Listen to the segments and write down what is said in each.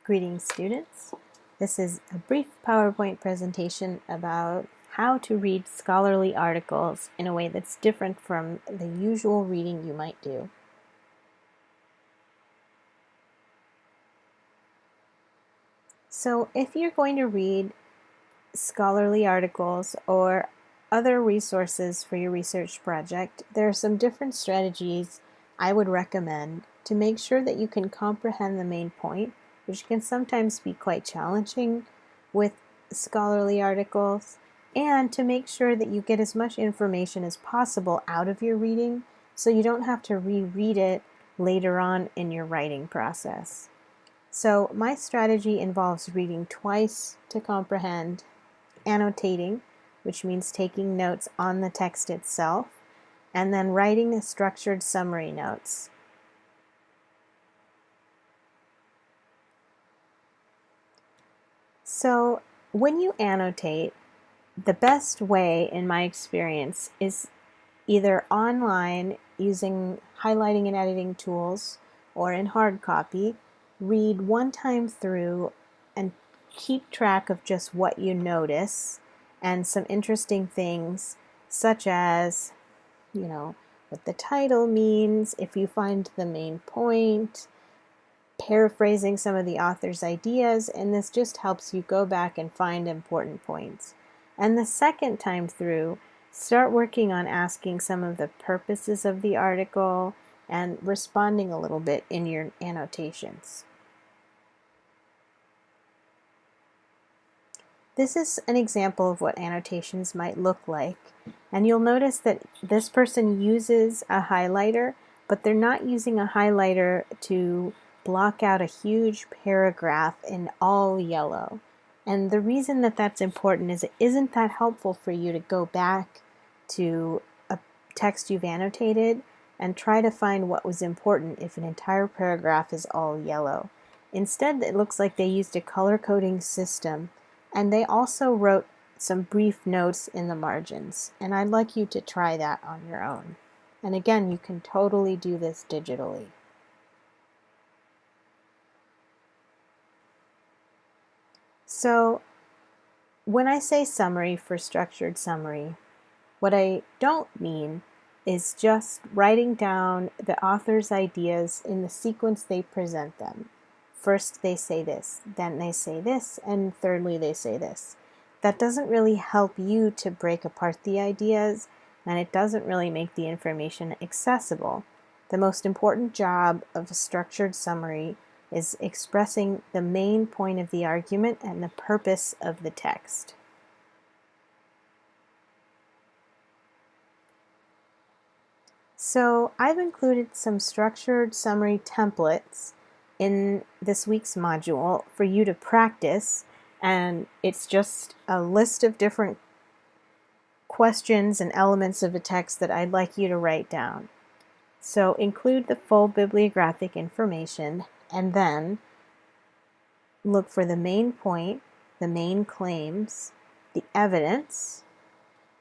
Greetings, students. This is a brief PowerPoint presentation about how to read scholarly articles in a way that's different from the usual reading you might do. So if you're going to read scholarly articles or other resources for your research project, there are some different strategies I would recommend to make sure that you can comprehend the main point, which can sometimes be quite challenging with scholarly articles, and to make sure that you get as much information as possible out of your reading so you don't have to reread it later on in your writing process. So my strategy involves reading twice to comprehend, annotating, which means taking notes on the text itself, and then writing a structured summary notes. So when you annotate, the best way, in my experience, is either online using highlighting and editing tools or in hard copy. Read one time through and keep track of just what you notice and some interesting things such as, what the title means, if you find the main point, paraphrasing some of the author's ideas, and this just helps you go back and find important points. And the second time through, start working on asking some of the purposes of the article and responding a little bit in your annotations. This is an example of what annotations might look like, and you'll notice that this person uses a highlighter, but they're not using a highlighter to block out a huge paragraph in all yellow. And the reason that that's important is it isn't that helpful for you to go back to a text you've annotated and try to find what was important if an entire paragraph is all yellow. Instead, it looks like they used a color coding system, and they also wrote some brief notes in the margins, and I'd like you to try that on your own. And again, you can totally do this digitally. So when I say summary for structured summary, what I don't mean is just writing down the author's ideas in the sequence they present them. First they say this, then they say this, and thirdly they say this. That doesn't really help you to break apart the ideas, and it doesn't really make the information accessible. The most important job of a structured summary is expressing the main point of the argument and the purpose of the text. So I've included some structured summary templates in this week's module for you to practice, and it's just a list of different questions and elements of a text that I'd like you to write down. So include the full bibliographic information, and then look for the main point, the main claims, the evidence,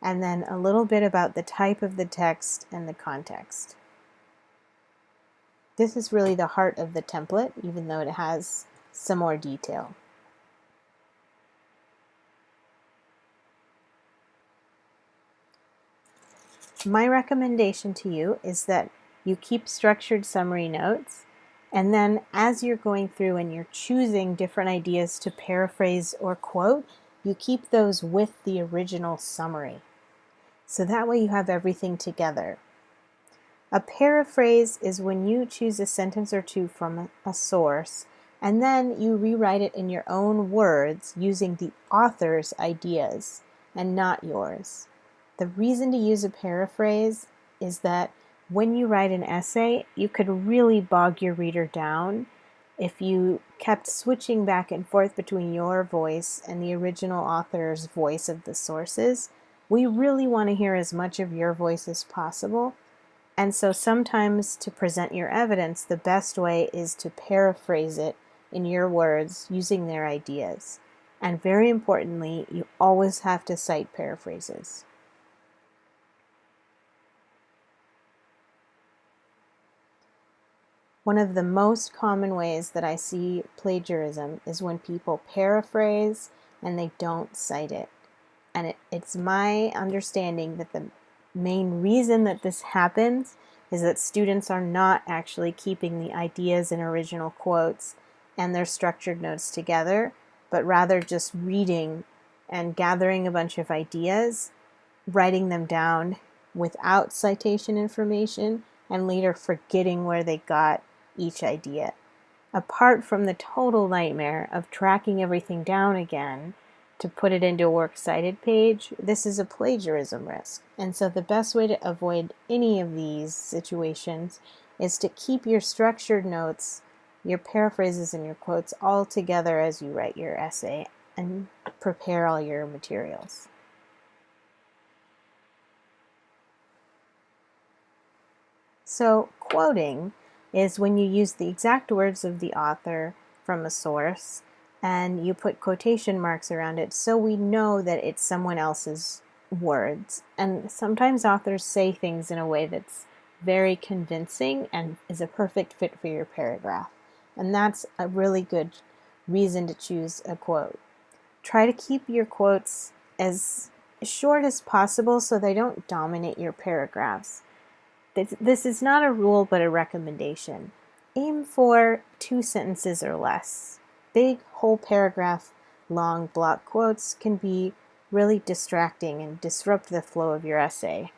and then a little bit about the type of the text and the context. This is really the heart of the template, even though it has some more detail. My recommendation to you is that you keep structured summary notes, and then as you're going through and you're choosing different ideas to paraphrase or quote, you keep those with the original summary. So that way you have everything together. A paraphrase is when you choose a sentence or two from a source, and then you rewrite it in your own words using the author's ideas and not yours. The reason to use a paraphrase is that when you write an essay, you could really bog your reader down if you kept switching back and forth between your voice and the original author's voice of the sources. We really want to hear as much of your voice as possible. And so sometimes to present your evidence, the best way is to paraphrase it in your words using their ideas. And very importantly, you always have to cite paraphrases. One of the most common ways that I see plagiarism is when people paraphrase and they don't cite it. And it's my understanding that the main reason that this happens is that students are not actually keeping the ideas and original quotes and their structured notes together, but rather just reading and gathering a bunch of ideas, writing them down without citation information, and later forgetting where they got each idea. Apart from the total nightmare of tracking everything down again to put it into a works cited page, this is a plagiarism risk. And so the best way to avoid any of these situations is to keep your structured notes, your paraphrases and your quotes all together as you write your essay and prepare all your materials. So quoting is when you use the exact words of the author from a source and you put quotation marks around it so we know that it's someone else's words. And sometimes authors say things in a way that's very convincing and is a perfect fit for your paragraph. And that's a really good reason to choose a quote. Try to keep your quotes as short as possible so they don't dominate your paragraphs. This is not a rule but a recommendation. Aim for 2 sentences or less. Big whole paragraph long block quotes can be really distracting and disrupt the flow of your essay.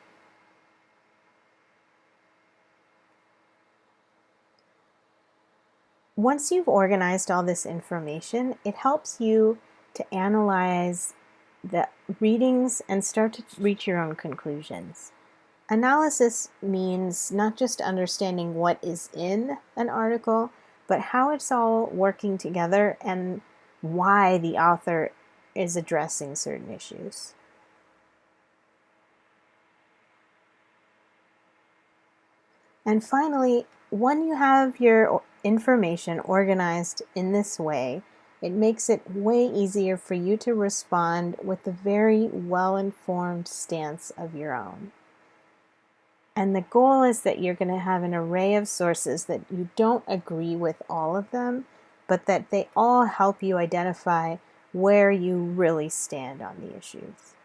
Once you've organized all this information, it helps you to analyze the readings and start to reach your own conclusions. Analysis means not just understanding what is in an article, but how it's all working together and why the author is addressing certain issues. And finally, when you have your information organized in this way, it makes it way easier for you to respond with a very well-informed stance of your own. And the goal is that you're going to have an array of sources that you don't agree with all of them, but that they all help you identify where you really stand on the issues.